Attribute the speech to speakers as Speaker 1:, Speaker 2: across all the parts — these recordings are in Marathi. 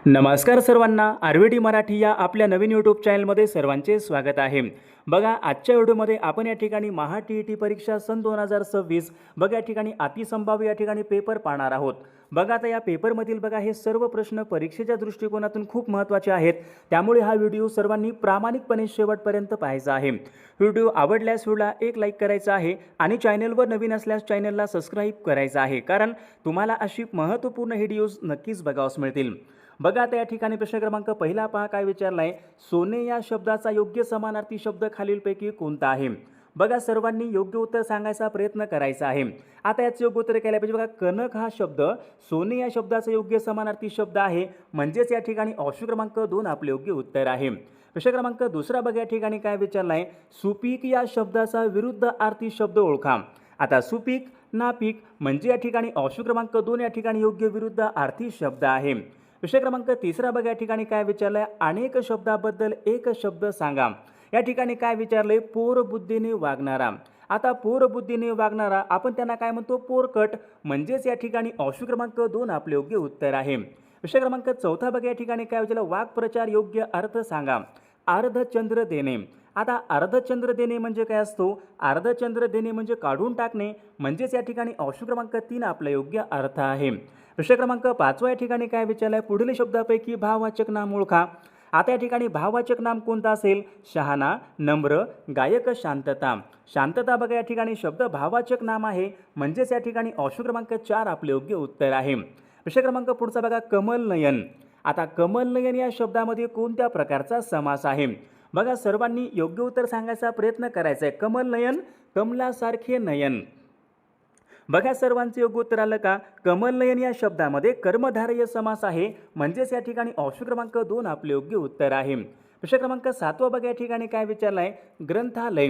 Speaker 1: नमस्कार सर्वांना, आरवीडी मराठी या आपल्या नवीन यूट्यूब चॅनलमध्ये सर्वांचे स्वागत आहे। बघा, आजच्या व्हिडिओमध्ये आपण या ठिकाणी महा टी परीक्षा सन 2026 बघा या ठिकाणी अतिसंभाव्य या ठिकाणी पेपर पाहणार आहोत। बघा, आता या पेपरमधील बघा हे सर्व प्रश्न परीक्षेच्या दृष्टिकोनातून खूप महत्त्वाचे आहेत, त्यामुळे हा व्हिडिओ सर्वांनी प्रामाणिकपणे शेवटपर्यंत पाहायचा आहे। व्हिडिओ आवडल्यास व्हिडिओला एक लाईक करायचा आहे आणि चॅनलवर नवीन असल्यास चॅनलला सबस्क्राईब करायचं आहे, कारण तुम्हाला अशी महत्त्वपूर्ण व्हिडिओज नक्कीच बघावयास मिळतील। बघा, आता या ठिकाणी प्रश्न क्रमांक पहिला पहा काय विचारलाय, सोने या शब्दाचा योग्य समानार्थी शब्द खालीलपैकी कोणता आहे। बघा, सर्वांनी योग्य उत्तर सांगायचा प्रयत्न करायचा आहे। आता याचे योग्य उत्तर केले पाहिजे। बघा, कनक हा शब्द सोने या शब्दाचा योग्य समानार्थी शब्द आहे, म्हणजेच या ठिकाणी ऑप्शन क्रमांक 2 आपले योग्य उत्तर आहे। प्रश्न क्रमांक दुसरा बघा या ठिकाणी काय विचारलाय, सुपीक या शब्दाचा विरुद्ध अर्थी शब्द ओळखा। आता सुपीक, नापीक म्हणजे या ठिकाणी ऑप्शन क्रमांक 2 या ठिकाणी योग्य विरुद्ध अर्थी शब्द आहे। विषय क्रमांक तिसरा बघा या ठिकाणी काय विचारलंय, अनेक शब्दाबद्दल एक शब्द सांगा। या ठिकाणी काय विचारलंय, पोरबुद्धीने वागणारा। आता पोरबुद्धीने वागणारा आपण त्यांना काय म्हणतो, पोरकट, म्हणजेच या ठिकाणी ऑप्शन क्रमांक 2 आपले योग्य उत्तर आहे। विषय क्रमांक चौथा बघा या ठिकाणी काय विचारलं, वाक्प्रचार योग्य अर्थ सांगा। अर्धचंद्र देणे। आता अर्धचंद्र देणे म्हणजे काय असतो, अर्धचंद्र देणे म्हणजे काढून टाकणे, म्हणजेच या ठिकाणी ऑप्शन क्रमांक 3 आपला योग्य अर्थ आहे। विषय क्रमांक 5 या ठिकाणी काय विचारलाय, पुढील शब्दापैकी भाववाचक नाम ओळखा। आता या ठिकाणी भाववाचक नाम कोणता असेल, शहाणा, नम्र, गायक, शांतता। शांतता बघा या ठिकाणी शब्द भाववाचक नाम आहे, म्हणजेच या ठिकाणी ऑप्शन क्रमांक 4 आपले योग्य उत्तर आहे। विषय क्रमांक पुढचा बघा, कमलनयन। आता कमलनयन या शब्दामध्ये कोणत्या प्रकारचा समास आहे। बघा, सर्वांनी योग्य उत्तर सांगायचा प्रयत्न करायचा आहे। कमलनयन, कमलासारखे नयन। बघा, सर्वांचे योग्य उत्तर आलं का। कमलनयन या शब्दामध्ये कर्मधारय समास आहे, म्हणजेच या ठिकाणी ऑप्शन क्रमांक 2 आपले योग्य उत्तर आहे। विषय क्रमांक 7 बघा या ठिकाणी काय विचारलाय, ग्रंथालय।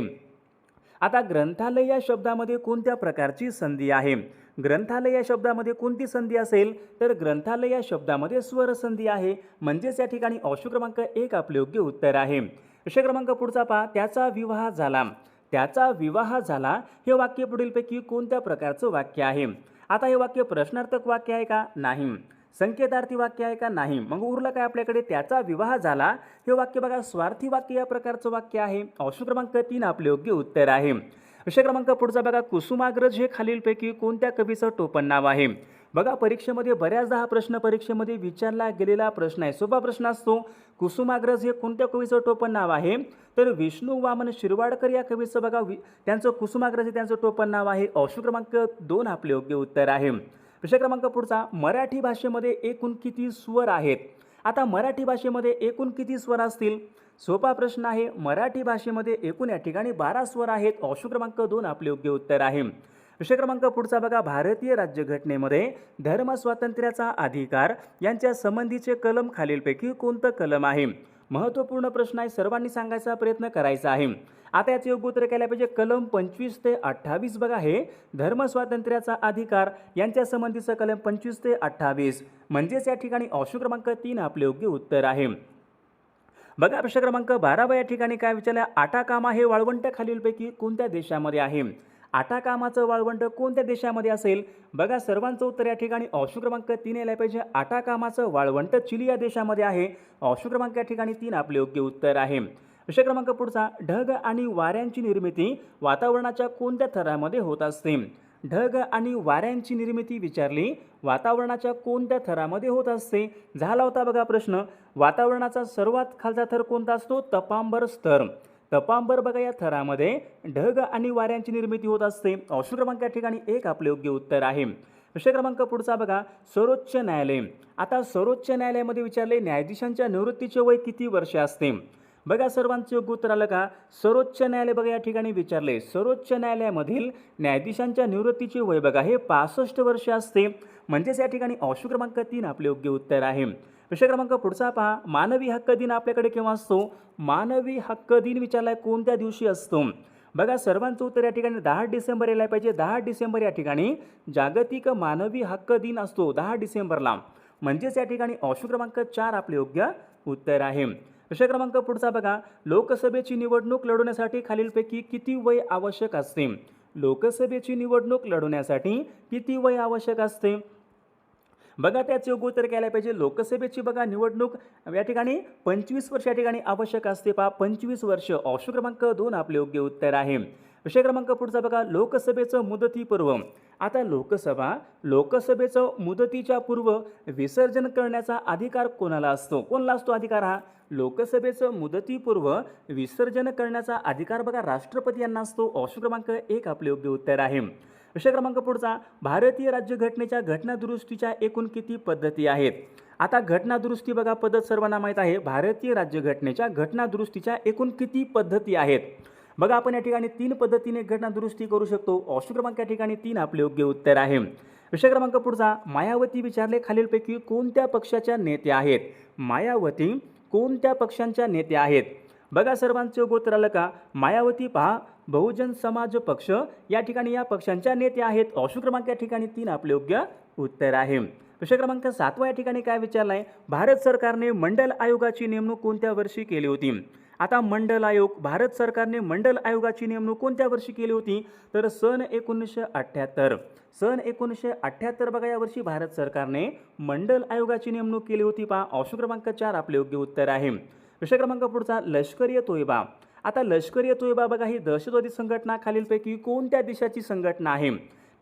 Speaker 1: आता ग्रंथालय या शब्दामध्ये कोणत्या प्रकारची संधी आहे। ग्रंथालय या शब्दामध्ये कोणती संधी असेल, तर ग्रंथालय या शब्दामध्ये स्वर संधी आहे, म्हणजेच या ठिकाणी ऑप्शन क्रमांक 1 आपले योग्य उत्तर आहे। विषय क्रमांक पुढचा पहा, त्याचा विवाह झाला। त्याचा विवाह झाला हे वाक्य पुढीलपैकी कोणत्या प्रकारचं वाक्य आहे। आता हे वाक्य प्रश्नार्थक वाक्य आहे का, नाही। संकेतार्थी वाक्य आहे का, नाही। मग उरलं काय आपल्याकडे, त्याचा विवाह झाला हे वाक्य बघा स्वार्थी वाक्य या प्रकारचं वाक्य आहे, ऑप्शन क्रमांक 3 आपले योग्य उत्तर आहे। विषय क्रमांक पुढचा बघा, कुसुमाग्रज हे खालीलपैकी कोणत्या कवीचं टोपण नाव आहे। बघा, परीक्षेमध्ये बऱ्याचदा हा प्रश्न परीक्षेमध्ये विचारला गेलेला प्रश्न आहे, सोपा प्रश्न असतो। कुसुमाग्रज हे कोणत्या कवीचं टोपण नाव आहे, तर विष्णू वामन शिरवाडकर या कवीचं बघा त्यांचं कुसुमाग्रज हे त्यांचं टोपण नाव आहे, ऑप्शन क्रमांक 2 आपले योग्य उत्तर आहे। विषय क्रमांक पुढचा, मराठी भाषेमध्ये एकूण किती स्वर आहेत। आता मराठी भाषेमध्ये एकूण किती स्वर असतील, सोपा प्रश्न आहे। मराठी भाषेमध्ये एकूण या ठिकाणी 12 स्वर आहेत, ऑप्शन क्रमांक 2 आपले योग्य उत्तर आहे। विषय क्रमांक पुढचा बघा, भारतीय राज्यघटनेमध्ये धर्म स्वातंत्र्याचा अधिकार यांच्या संबंधीचे कलम खालीलपैकी कोणतं कलम आहे। महत्त्वपूर्ण प्रश्न आहे, सर्वांनी सांगायचा प्रयत्न करायचा आहे। आता याचे योग्य उत्तर केले पाहिजे, कलम 25 ते 28 बघा हे धर्म स्वातंत्र्याचा अधिकार यांच्या संबंधीचं कलम 25 ते 28, म्हणजेच या ठिकाणी ऑप्शन क्रमांक 3 आपले योग्य उत्तर आहे। बघा, प्रश्न क्रमांक 12 या ठिकाणी काय विचारलं, आटाकामा हे वाळवंट खालीलपैकी कोणत्या देशामध्ये आहे। आटाकामाचं वाळवंट कोणत्या देशामध्ये असेल। बघा, सर्वांचं उत्तर या ठिकाणी ऑप्शन क्रमांक 3 यायला पाहिजे। आटाकामाचं वाळवंट चिली या देशामध्ये आहे, ऑप्शन क्रमांक या ठिकाणी 3 आपले योग्य उत्तर आहे। विषय क्रमांक पुढचा, ढग आणि वाऱ्यांची निर्मिती वातावरणाच्या कोणत्या थरामध्ये होत असते। ढग आणि वाऱ्यांची निर्मिती विचारली, वातावरणाच्या कोणत्या थरामध्ये होत असते। झाला होता बघा प्रश्न, वातावरणाचा सर्वात खालचा थर कोणता असतो, तपांबर स्तर। तपांबर बघा या थरामध्ये ढग आणि वाऱ्यांची निर्मिती होत असते, ऑप्शन क्रमांक या ठिकाणी 1 आपले योग्य उत्तर आहे। विषय क्रमांक पुढचा बघा, सर्वोच्च न्यायालय। आता सर्वोच्च न्यायालयामध्ये विचारले, न्यायाधीशांच्या निवृत्तीचे वय किती वर्ष असते। बघा, सर्वांचं योग्य उत्तर आलं का। सर्वोच्च न्यायालय बघा या ठिकाणी विचारले, सर्वोच्च न्यायालयामधील न्यायाधीशांच्या निवृत्तीचे वय बघा हे 65 वर्ष असते, म्हणजेच या ठिकाणी ऑप्शन क्रमांक 3 आपले योग्य उत्तर आहे। विषय क्रमांक पुढचा पहा, मानवी हक्क दिन आपल्याकडे केव्हा असतो। मानवी हक्क दिन विचारलाय कोणत्या दिवशी असतो। बघा, सर्वांचं उत्तर या ठिकाणी 10 डिसेंबर यायला पाहिजे। 10 डिसेंबर या ठिकाणी जागतिक मानवी हक्क दिन असतो, 10 डिसेंबरला, म्हणजेच या ठिकाणी ऑप्शन क्रमांक 4 आपले योग्य उत्तर आहे। विषय क्रमांक पुढचा बघा, लोकसभेची निवडणूक लढवण्यासाठी खालीलपैकी किती वय आवश्यक असते। लोकसभेची निवडणूक लढवण्यासाठी किती वय आवश्यक असते। बघा त्याचे योग्य उत्तर काय पाहिजे, लोकसभेची बघा निवडणूक या ठिकाणी 25 वर्ष या ठिकाणी आवश्यक असते, 25 वर्ष, ऑप्शन क्रमांक 2 आपले योग्य उत्तर आहे. विषय क्रमांक पुढचा बघा, लोकसभेचं मुदती पूर्व. आता लोकसभेचं मुदतीच्या पूर्व विसर्जन करण्याचा अधिकार कोणाला असतो, कोणाला असतो अधिकार हा, लोकसभेचं मुदतीपूर्व विसर्जन करण्याचा अधिकार बघा राष्ट्रपती यांना असतो, ऑप्शन क्रमांक 1 आपले योग्य उत्तर आहे. विषय क्रमांक पुढचा, भारतीय राज्यघटनेच्या घटनादुरुस्तीच्या एकूण किती पद्धती आहेत. आता घटनादुरुस्ती बघा पद्धत सर्वांना माहीत आहे, भारतीय राज्यघटनेच्या घटनादुरुस्तीच्या एकूण किती पद्धती आहेत. बघा आपण या ठिकाणी 3 पद्धतीने घटनादुरुस्ती करू शकतो, ऑप्शन क्रमांक या ठिकाणी 3 आपले योग्य उत्तर आहे. विषय क्रमांक पुढचा, मायावती विचारले खालीलपैकी कोणत्या पक्षाच्या नेत्या आहेत. मायावती कोणत्या पक्षांच्या नेत्या आहेत. बघा सर्वांचे योग्य उत्तर आलं का, मायावती पहा बहुजन समाज पक्ष या ठिकाणी या पक्षांच्या नेत्या आहेत, ऑप्शन क्रमांक या ठिकाणी 3 आपले योग्य उत्तर आहे. विषय क्रमांक 7 या ठिकाणी काय विचारलं आहे, भारत सरकारने मंडल आयोगाची नेमणूक कोणत्या वर्षी केली होती. आता मंडल आयोग, भारत सरकारने मंडल आयोगाची नेमणूक कोणत्या वर्षी केली होती, तर सन 1978. सन 1978 बघा या वर्षी भारत सरकारने मंडल आयोगाची नेमणूक केली होती, पहा ऑप्शन क्रमांक 4 आपले योग्य उत्तर आहे. विषय क्रमांक पुढचा, लष्करी तोयबा. आता लष्करी तोयबा बघा ही दहशतवादी संघटना खालीलपैकी कोणत्या देशाची संघटना आहे.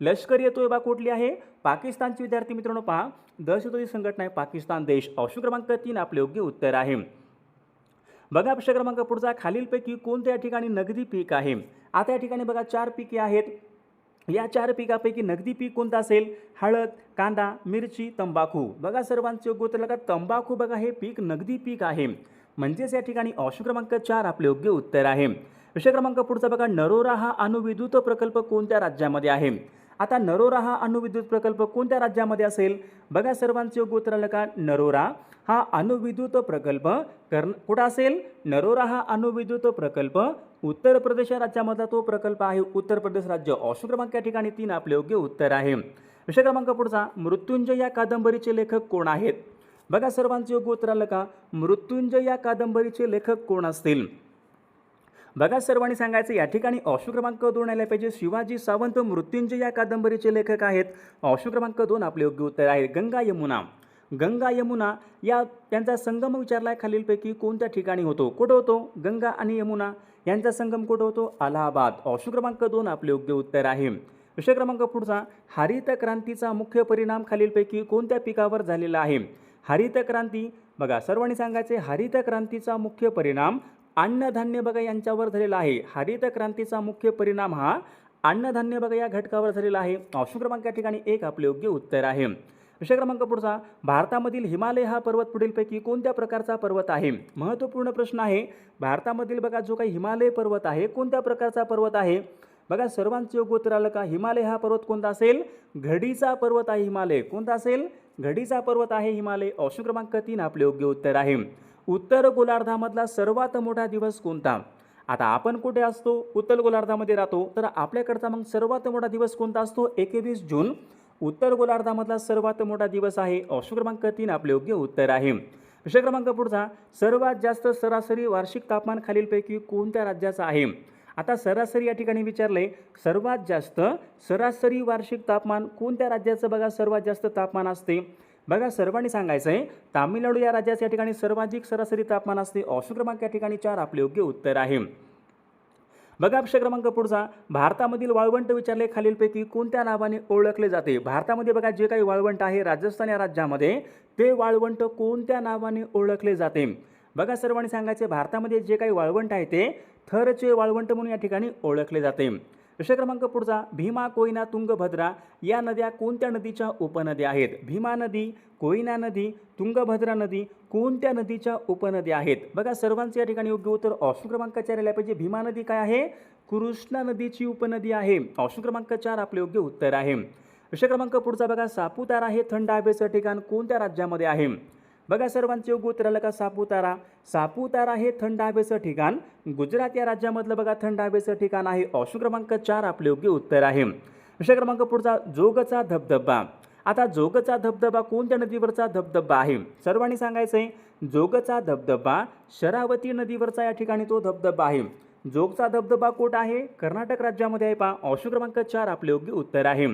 Speaker 1: लष्करी तोयबा कुठली आहे, पाकिस्तानचे विद्यार्थी मित्रांनो पहा दहशतवादी संघटना आहे पाकिस्तान देश, ऑप्शन क्रमांक 3 आपले योग्य उत्तर आहे. बघा विषय क्रमांक पुढचा, खालीलपैकी कोणत्या ठिकाणी नगदी पीक आहे. आता या ठिकाणी बघा 4 पिके आहेत, या 4 पिकापैकी नगदी पीक कोणतं असेल, हळद, कांदा, मिरची, तंबाखू. बघा सर्वांचे योग्य उत्तर का, तंबाखू बघा हे पीक नगदी पीक आहे, म्हणजेच या ठिकाणी ऑप्शन क्रमांक 4 आपले योग्य उत्तर आहे. विषय क्रमांक पुढचा बघा, नरोरा हा अणुविद्युत प्रकल्प कोणत्या राज्यामध्ये आहे. आता नरोरा हा अणुविद्युत प्रकल्प कोणत्या राज्यामध्ये असेल. बघा सर्वांचे योग्य उत्तर आलं का, नरोरा हा अणुविद्युत प्रकल्प कुठं असेल, नरोरा हा अणुविद्युत प्रकल्प उत्तर प्रदेश राज्यामधला तो प्रकल्प आहे, उत्तर प्रदेश राज्य, ऑप्शन क्रमांक या ठिकाणी 3 आपले योग्य उत्तर आहे. विषय क्रमांक पुढचा, मृत्युंजय या कादंबरीचे लेखक कोण आहेत. बघा सर्वांचे योग्य उत्तर आलं का, मृत्युंजय या कादंबरीचे लेखक कोण असतील. बघा सर्वांनी सांगायचं या ठिकाणी ऑप्शन क्रमांक 2 आले पाहिजे, शिवाजी सावंत मृत्युंजय या कादंबरीचे लेखक आहेत, ऑप्शन क्रमांक 2 आपले योग्य उत्तर आहे. गंगा यमुना, गंगा यमुना या त्यांचा संगम विचारलाय खालीलपैकी कोणत्या ठिकाणी होतो, कुठं होतो, गंगा आणि यमुना यांचा संगम कुठं होतो, अलाहाबाद, ऑप्शन क्रमांक 2 आपले योग्य उत्तर आहे. विषय क्रमांक पुढचा, हरित क्रांतीचा मुख्य परिणाम खालीलपैकी कोणत्या पिकावर झालेला आहे. हरित क्रांती बघा सर्वांनी सांगायचे, हरित क्रांतीचा मुख्य परिणाम अन्नधान्य बघा यांच्यावर झालेला आहे. हरित क्रांतीचा मुख्य परिणाम हा अन्नधान्य बघा या घटकावर झालेला आहे, ऑप्शन क्रमांक या ठिकाणी 1 आपले योग्य उत्तर आहे. विषय क्रमांक पुढचा, भारतामधील हिमालय हा पर्वत पुढीलपैकी कोणत्या प्रकारचा पर्वत आहे. महत्त्वपूर्ण प्रश्न आहे, भारतामधील बघा जो काही हिमालय पर्वत आहे कोणत्या प्रकारचा पर्वत आहे. बघा सर्वांचे योग्य उत्तर आलं का, हिमालय हा पर्वत कोणता असेल, घडीचा पर्वत आहे. हिमालय कोणता असेल, घडीचा पर्वत आहे हिमालय, ऑप्शन क्रमांक 3 आपले योग्य उत्तर आहे. उत्तर गोलार्धामधला सर्वात मोठा दिवस कोणता. आता आपण कुठे असतो, उत्तर गोलार्धामध्ये राहतो, तर आपल्याकडचा मग सर्वात मोठा दिवस कोणता असतो, 21 जून उत्तर गोलार्धामधला सर्वात मोठा दिवस आहे, ऑप्शन क्रमांक 3 आपले योग्य उत्तर आहे. विषय क्रमांक पुढचा, सर्वात जास्त सरासरी वार्षिक तापमान खालीलपैकी कोणत्या राज्याचं आहे. आता सरासरी या ठिकाणी विचारलंय, सर्वात जास्त सरासरी वार्षिक तापमान कोणत्या राज्याचं बघा सर्वात जास्त तापमान असते. बघा सर्वांनी सांगायचं आहे, तामिळनाडू या राज्याच्या ठिकाणी सर्वाधिक सरासरी तापमान असते, ऑप्शन क्रमांक या ठिकाणी 4 आपले योग्य उत्तर आहे. बघा विषय क्रमांक पुढचा, भारतामधील वाळवंट विचारले खालीलपैकी कोणत्या नावाने ओळखले जाते. भारतामध्ये बघा जे काही वाळवंट आहे राजस्थान या राज्यामध्ये, ते वाळवंट कोणत्या नावाने ओळखले जाते. बघा सर्वांनी सांगायचे, भारतामध्ये जे काही वाळवंट आहे ते थरचे वाळवंट म्हणून या ठिकाणी ओळखले जाते. विषय क्रमांक पुढचा, भीमा, कोयना, तुंगभद्रा या नद्या कोणत्या नदीच्या उपनद्या आहेत. भीमा नदी, कोयना नदी, तुंगभद्रा नदी कोणत्या नदीच्या उपनद्या आहेत. बघा सर्वांचे या ठिकाणी योग्य उत्तर ऑप्शन क्रमांक 4 आले पाहिजे. भीमा नदी काय आहे, कृष्णा नदीची उपनदी आहे, ऑप्शन क्रमांक 4 आपले योग्य उत्तर आहे. विषय क्रमांक पुढचा बघा, सापुतारा हे थंड हवेचं ठिकाण कोणत्या राज्यामध्ये आहे. बघा सर्वांचे योग्य उत्तर आलं का, सापुतारा. सापुतारा हे थंड हवेचं ठिकाण गुजरात या राज्यामधलं बघा थंड हवेचं ठिकाण आहे, ऑप्शन क्रमांक 4 आपले योग्य उत्तर आहे. विषय क्रमांक पुढचा, जोगचा धबधबा. आता जोगचा धबधबा कोणत्या नदीवरचा धबधबा आहे. सर्वांनी सांगायचं आहे, जोगचा धबधबा शरावती नदीवरचा या ठिकाणी तो धबधबा आहे. जोगचा धबधबा कुठं आहे, कर्नाटक राज्यामध्ये आहे पहा, ऑप्शन क्रमांक 4 आपले योग्य उत्तर आहे.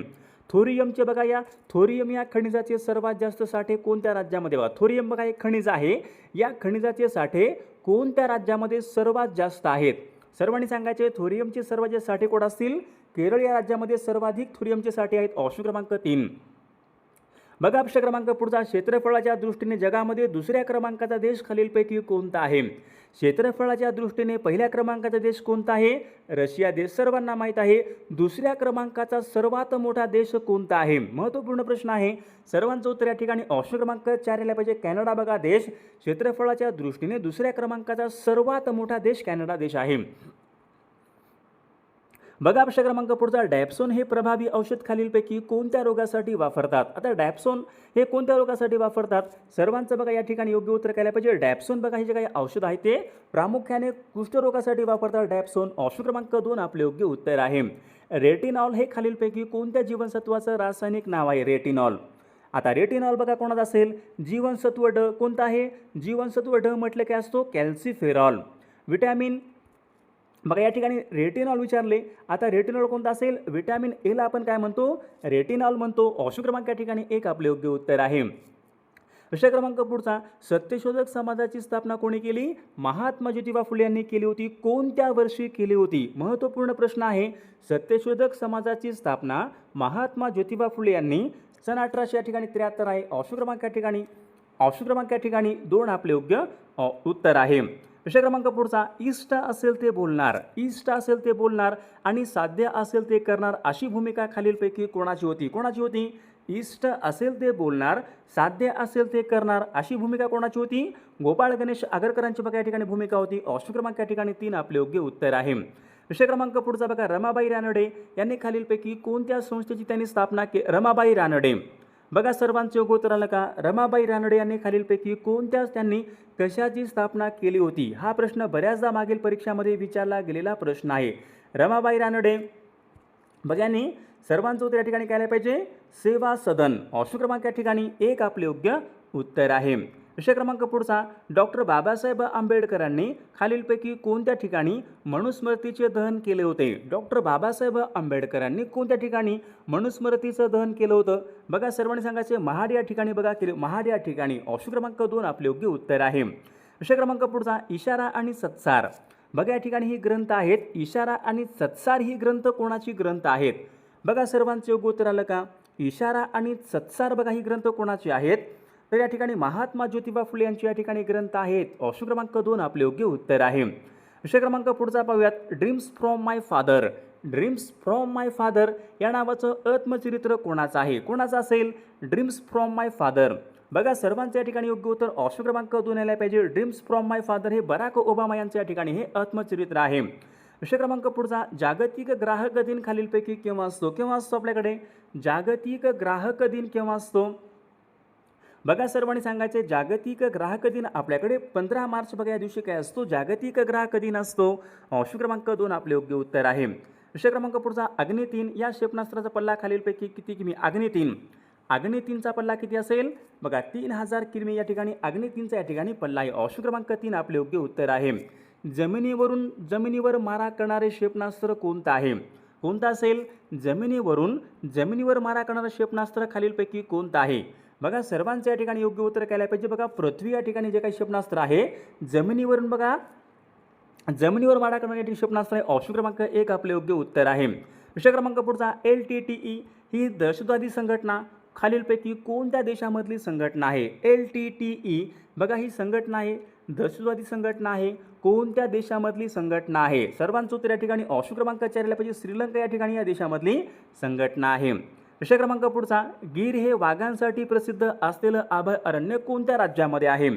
Speaker 1: थोरियमचे बघा, या थोरियम या खनिजाचे सर्वात जास्त साठे कोणत्या राज्यामध्ये? बघा थोरियम बघा एक खनिज आहे, या खनिजाचे साठे कोणत्या राज्यामध्ये सर्वात जास्त आहेत? सर्वांनी सांगायचे थोरियमचे सर्वात जास्त साठे कोण असतील? केरळ या राज्यामध्ये सर्वाधिक थोरियमचे साठे आहेत, ऑप्शन क्रमांक 3. बघा प्रश्न क्रमांक पुढचा, क्षेत्रफळाच्या दृष्टीने जगामध्ये दुसऱ्या क्रमांकाचा देश खालीलपैकी कोणता आहे? क्षेत्रफळाच्या दृष्टीने पहिल्या क्रमांकाचा देश कोणता आहे? रशिया देश सर्वांना माहीत आहे. दुसऱ्या क्रमांकाचा सर्वात मोठा देश कोणता आहे? महत्त्वपूर्ण प्रश्न आहे, सर्वांचं उत्तर या ठिकाणी ऑप्शन क्रमांक 4 यायला पाहिजे. कॅनडा बघा देश क्षेत्रफळाच्या दृष्टीने दुसऱ्या क्रमांकाचा सर्वात मोठा देश कॅनडा देश आहे. बघा प्रश्न क्रमांक पुढचा, डॅप्सोन हे प्रभावी औषध खालीलपैकी कोणत्या रोगासाठी वापरतात? आता डॅप्सोन हे कोणत्या रोगासाठी वापरतात? सर्वांचं बघा या ठिकाणी योग्य उत्तर काय पाहिजे. डॅप्सोन बघा हे जे काही औषध आहे ते प्रामुख्याने कुष्ठरोगासाठी वापरतात डॅप्सोन, ऑप्शन क्रमांक 2 आपले योग्य उत्तर आहे. रेटिनॉल हे खालीलपैकी कोणत्या जीवनसत्वाचं रासायनिक नाव आहे? रेटिनॉल. आता रेटिनॉल बघा कोणाचं असेल? जीवनसत्व ड. कोणतं आहे? जीवनसत्व ड म्हटलं काय असतो? कॅल्सिफेरॉल. विटॅमिन बघा या ठिकाणी रेटिनॉल विचारले, आता रेटिनॉल कोणता असेल? विटॅमिन एला आपण काय म्हणतो? रेटिनॉल म्हणतो, ऑप्शन क्रमांक या ठिकाणी 1 आपले योग्य उत्तर आहे. प्रश्न क्रमांक पुढचा, सत्यशोधक समाजाची स्थापना कोणी केली? महात्मा ज्योतिबा फुले यांनी केली होती. कोणत्या वर्षी केली होती? महत्त्वपूर्ण प्रश्न आहे. सत्यशोधक समाजाची स्थापना महात्मा ज्योतिबा फुले यांनी सन 1800 या ठिकाणी 73 आहे, ऑप्शन क्रमांक या ठिकाणी 2 आपले योग्य उत्तर आहे. प्रश्न क्रमांक पुढचा, इष्ट असेल ते बोलणार आणि साध्य असेल ते करणार अशी भूमिका खालीलपैकी कोणाची होती? इष्ट असेल ते बोलणार, साध्य असेल ते करणार अशी भूमिका कोणाची होती? गोपाळ गणेश आगरकरांची बघा या ठिकाणी भूमिका होती, ऑप्शन क्रमांक या ठिकाणी 3 आपले योग्य उत्तर आहे. प्रश्न क्रमांक पुढचा बघा, रमाबाई रानडे यांनी खालीलपैकी कोणत्या संस्थेची त्यांनी स्थापना केली? रमाबाई रानडे बघा सर्वांचे योग्य उत्तर आलं का? रमाबाई रानडे यांनी खालीलपैकी त्यांनी कशाची स्थापना केली होती? हा प्रश्न बऱ्याचदा मागील परीक्षामध्ये विचारला गेलेला प्रश्न आहे. रमाबाई रानडे बघा यांनी सर्वांचं उत्तर या ठिकाणी काय पाहिजे? सेवा सदन, ऑप्शन क्रमांक या ठिकाणी 1 आपले योग्य उत्तर आहे. प्रश्न क्रमांक पुढचा, डॉक्टर बाबासाहेब आंबेडकरांनी खालीलपैकी कोणत्या ठिकाणी मनुस्मृतीचे दहन केले होते? डॉक्टर बाबासाहेब आंबेडकरांनी कोणत्या ठिकाणी मनुस्मृतीचं दहन केलं होतं? बघा सर्वांनी सांगायचे महाड या ठिकाणी बघा केले, महाड या ठिकाणी, ऑप्शन क्रमांक 2 आपले योग्य उत्तर आहे. प्रश्न क्रमांक पुढचा, इशारा आणि सत्सार बघा या ठिकाणी ही ग्रंथ आहेत. इशारा आणि सत्सार ही ग्रंथ कोणाची ग्रंथ आहेत? बघा सर्वांचे योग्य उत्तर आलं का? इशारा आणि सत्सार बघा ही ग्रंथ कोणाची आहेत? तर या ठिकाणी महात्मा ज्योतिबा फुले यांची या ठिकाणी ग्रंथ आहेत, ऑप्शन क्रमांक 2 आपले योग्य उत्तर आहे. विषय क्रमांक पुढचा पाहूयात, ड्रीम्स फ्रॉम माय फादर या नावाचं आत्मचरित्र कोणाचं आहे? कोणाचं असेल? Dreams from my father. बघा सर्वांचं या ठिकाणी योग्य उत्तर ऑप्शन क्रमांक 2 यायला पाहिजे. ड्रीम्स फ्रॉम माय फादर हे बराक ओबामा यांचं या ठिकाणी हे आत्मचरित्र आहे. विषय क्रमांक पुढचा, जागतिक ग्राहक दिन खालीलपैकी केव्हा असतो? आपल्याकडे जागतिक ग्राहक दिन केव्हा असतो? बघा सर्वांनी सांगायचे जागतिक ग्राहक दिन आपल्याकडे 15 मार्च बघा या दिवशी काय असतो? जागतिक ग्राहक दिन असतो, ऑप्शन क्रमांक 2 आपले योग्य उत्तर आहे. विषय क्रमांक पुढचा, अग्नि 3 या क्षेपणास्त्राचा पल्ला खालीलपैकी किती किमी? अग्नि 3चा पल्ला किती असेल? बघा 3000 किमी या ठिकाणी अग्नि 3चा या ठिकाणी पल्ला आहे, ऑप्शन क्रमांक 3 आपले योग्य उत्तर आहे. जमिनीवर मारा करणारे क्षेपणास्त्र कोणतं आहे? कोणतं असेल? जमिनीवर मारा करणारे क्षेपणास्त्र खालीलपैकी कोणतं आहे? बघा सर्वांचं या ठिकाणी योग्य उत्तर काय पाहिजे? बघा पृथ्वी या ठिकाणी जे काही क्षेपणास्त्र आहे जमिनीवरून बघा जमिनीवर मारा करणारे क्षेपणास्त्र आहे, ऑप्शन क्रमांक 1 आपले योग्य उत्तर आहे. विषय क्रमांक पुढचा, LTTE ही दहशतवादी संघटना खालीलपैकी कोणत्या देशामधली संघटना आहे? LTTE बघा ही संघटना आहे, दहशतवादी संघटना आहे, कोणत्या देशामधली संघटना आहे? सर्वांचं उत्तर या ठिकाणी ऑप्शन क्रमांक 4 यायला पाहिजे. श्रीलंका या ठिकाणी या देशामधली संघटना आहे. विषय क्रमांक पुढचा, गीर हे वाघांसाठी प्रसिद्ध असलेलं अभयारण्य कोणत्या राज्यामध्ये आहे?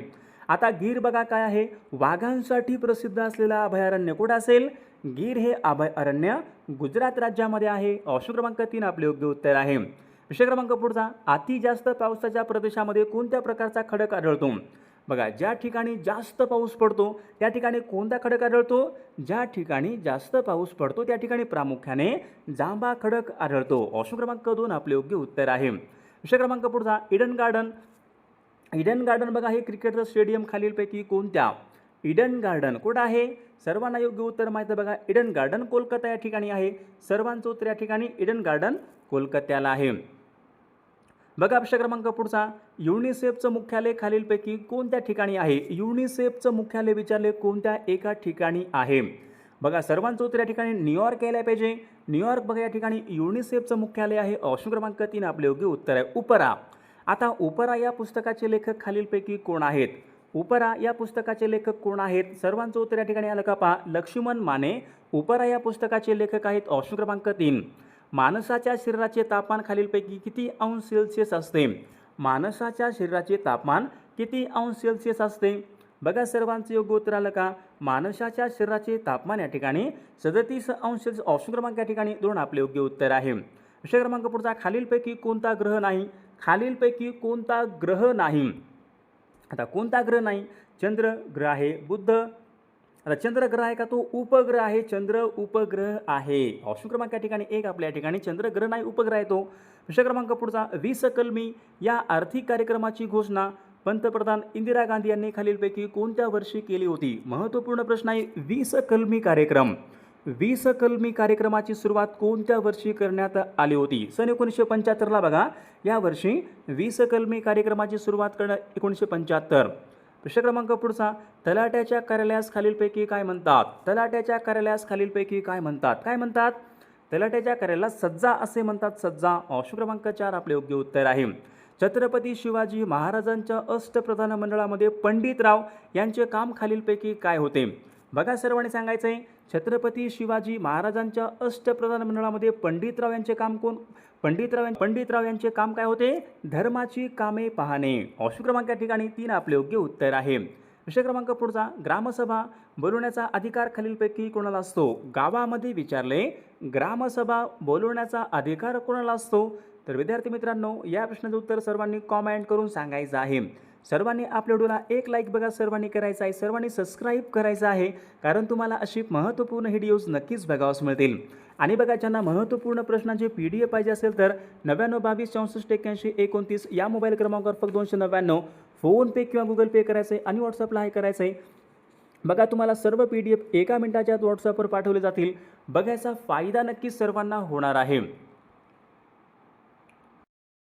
Speaker 1: आता गीर बघा काय आहे? वाघांसाठी प्रसिद्ध असलेलं अभयारण्य कुठं असेल? गीर हे अभयारण्य गुजरात राज्यामध्ये आहे, ऑप्शन क्रमांक 3 आपले योग्य उत्तर आहे. विषय क्रमांक पुढचा, अति जास्त पावसाच्या प्रदेशामध्ये कोणत्या प्रकारचा खडक आढळतो? बघा ज्या ठिकाणी जास्त पाऊस पडतो त्या ठिकाणी कोणता खडक आढळतो? ज्या ठिकाणी जास्त पाऊस पडतो त्या ठिकाणी प्रामुख्याने जांभा खडक आढळतो, ऑप्शन क्रमांक 2 आपले योग्य उत्तर आहे. विषय क्रमांक पुढचा, ईडन गार्डन बघा हे क्रिकेटचं स्टेडियम खालीलपैकी कोणत्या? ईडन गार्डन कुठं आहे? सर्वांना योग्य उत्तर माहिती आहे बघा. ईडन गार्डन कोलकाता या ठिकाणी आहे. सर्वांचं उत्तर या ठिकाणी ईडन गार्डन कोलकात्याला आहे. बघा प्रश्न क्रमांक पुढचा, युनिसेफचं मुख्यालय खालीलपैकी कोणत्या ठिकाणी आहे? युनिसेफचं मुख्यालय विचारले कोणत्या एका ठिकाणी आहे? बघा सर्वांचं उत्तर या ठिकाणी न्यूयॉर्क यायला पाहिजे. न्यूयॉर्क बघा या ठिकाणी युनिसेफचं मुख्यालय आहे. ऑप्शन क्रमांक 3 आपले योग्य उत्तर आहे. उपरा. आता उपरा या पुस्तकाचे लेखक खालीलपैकी कोण आहेत? उपरा या पुस्तकाचे लेखक कोण आहेत? सर्वांचं उत्तर या ठिकाणी आलं का पहा, लक्ष्मण माने उपरा या पुस्तकाचे लेखक आहेत. ऑप्शन क्रमांक 3. माणसाच्या शरीराचे तापमान खालीलपैकी किती अंश सेल्सिअस असते? माणसाच्या शरीराचे तापमान किती अंश सेल्सिअस असते? बघा सर्वांचं योग्य उत्तर आलं का? माणसाच्या शरीराचे तापमान या ठिकाणी 37 अंश सेल्सिअस. ऑप्शन क्रमांक या ठिकाणी 2 आपले योग्य उत्तर आहे. विषय क्रमांक पुढचा, खालीलपैकी कोणता ग्रह नाही? खालीलपैकी कोणता ग्रह नाही? आता कोणता ग्रह नाही? चंद्र ग्रह आहे. बुध, आता चंद्र ग्रह आहे का? तो उपग्रह आहे. चंद्र उपग्रह आहे. ऑप्शन क्रमांक या ठिकाणी 1 आपल्या ठिकाणी चंद्र ग्रह नाही, उपग्रह आहे तो. विषय क्रमांक पुढचा, 20 कलमी या आर्थिक कार्यक्रमाची घोषणा पंतप्रधान इंदिरा गांधी यांनी खालीलपैकी कोणत्या वर्षी केली होती? महत्त्वपूर्ण प्रश्न आहे. 20 कलमी कार्यक्रम, 20 कलमी कार्यक्रमाची सुरुवात कोणत्या वर्षी करण्यात आली होती? सन 1975ला बघा, या वर्षी 20 कलमी कार्यक्रमाची सुरुवात करण्यात 1975. प्रश्न क्रमांक पुढचा, तलाट्याच्या कार्यालयास खालीलपैकी काय म्हणतात? तलाट्याच्या कार्यालयास खालीलपैकी काय म्हणतात? काय म्हणतात? तलाट्याच्या कार्यालयास सज्जा असे म्हणतात. सज्जा. ऑप्शन क्रमांक 4 आपले योग्य उत्तर आहे. छत्रपती शिवाजी महाराजांच्या अष्टप्रधान मंडळामध्ये पंडितराव यांचे काम खालीलपैकी काय होते? बघा सर्वांनी सांगायचं आहे. छत्रपती शिवाजी महाराजांच्या अष्टप्रधान मंडळामध्ये पंडितराव यांचे काम कोण? पंडितराव यांचे काम काय होते? धर्माची कामे पाहणे. ऑप्शन क्रमांक या ठिकाणी 3 आपले योग्य उत्तर आहे. विषय क्रमांक पुढचा, ग्रामसभा बोलवण्याचा अधिकार खालीलपैकी कोणाला असतो? गावामध्ये विचारले, ग्रामसभा बोलवण्याचा अधिकार कोणाला असतो? तर विद्यार्थी मित्रांनो, या प्रश्नाचं उत्तर सर्वांनी कॉमेंट करून सांगायचं आहे. सर्वांनी आपल्या व्हिडिओला एक लाईक बघा सर्वांनी करायचं आहे. सर्वांनी सबस्क्राईब करायचं आहे, कारण तुम्हाला अशी महत्त्वपूर्ण व्हिडिओज नक्कीच बघावास मिळतील. आणि बघा, ज्यांना महत्त्वपूर्ण प्रश्नांची PDF पाहिजे असेल तर 99 22 64 81 29 या मोबाईल क्रमांकावर फक्त 299 फोनपे किंवा गुगल पे करायचं आहे आणि व्हॉट्सअपला आहे करायचं आहे. बघा तुम्हाला सर्व PDF एका मिनिटाच्या आत व्हॉट्सअपवर पाठवले जातील. बघायचा फायदा नक्कीच सर्वांना होणार आहे.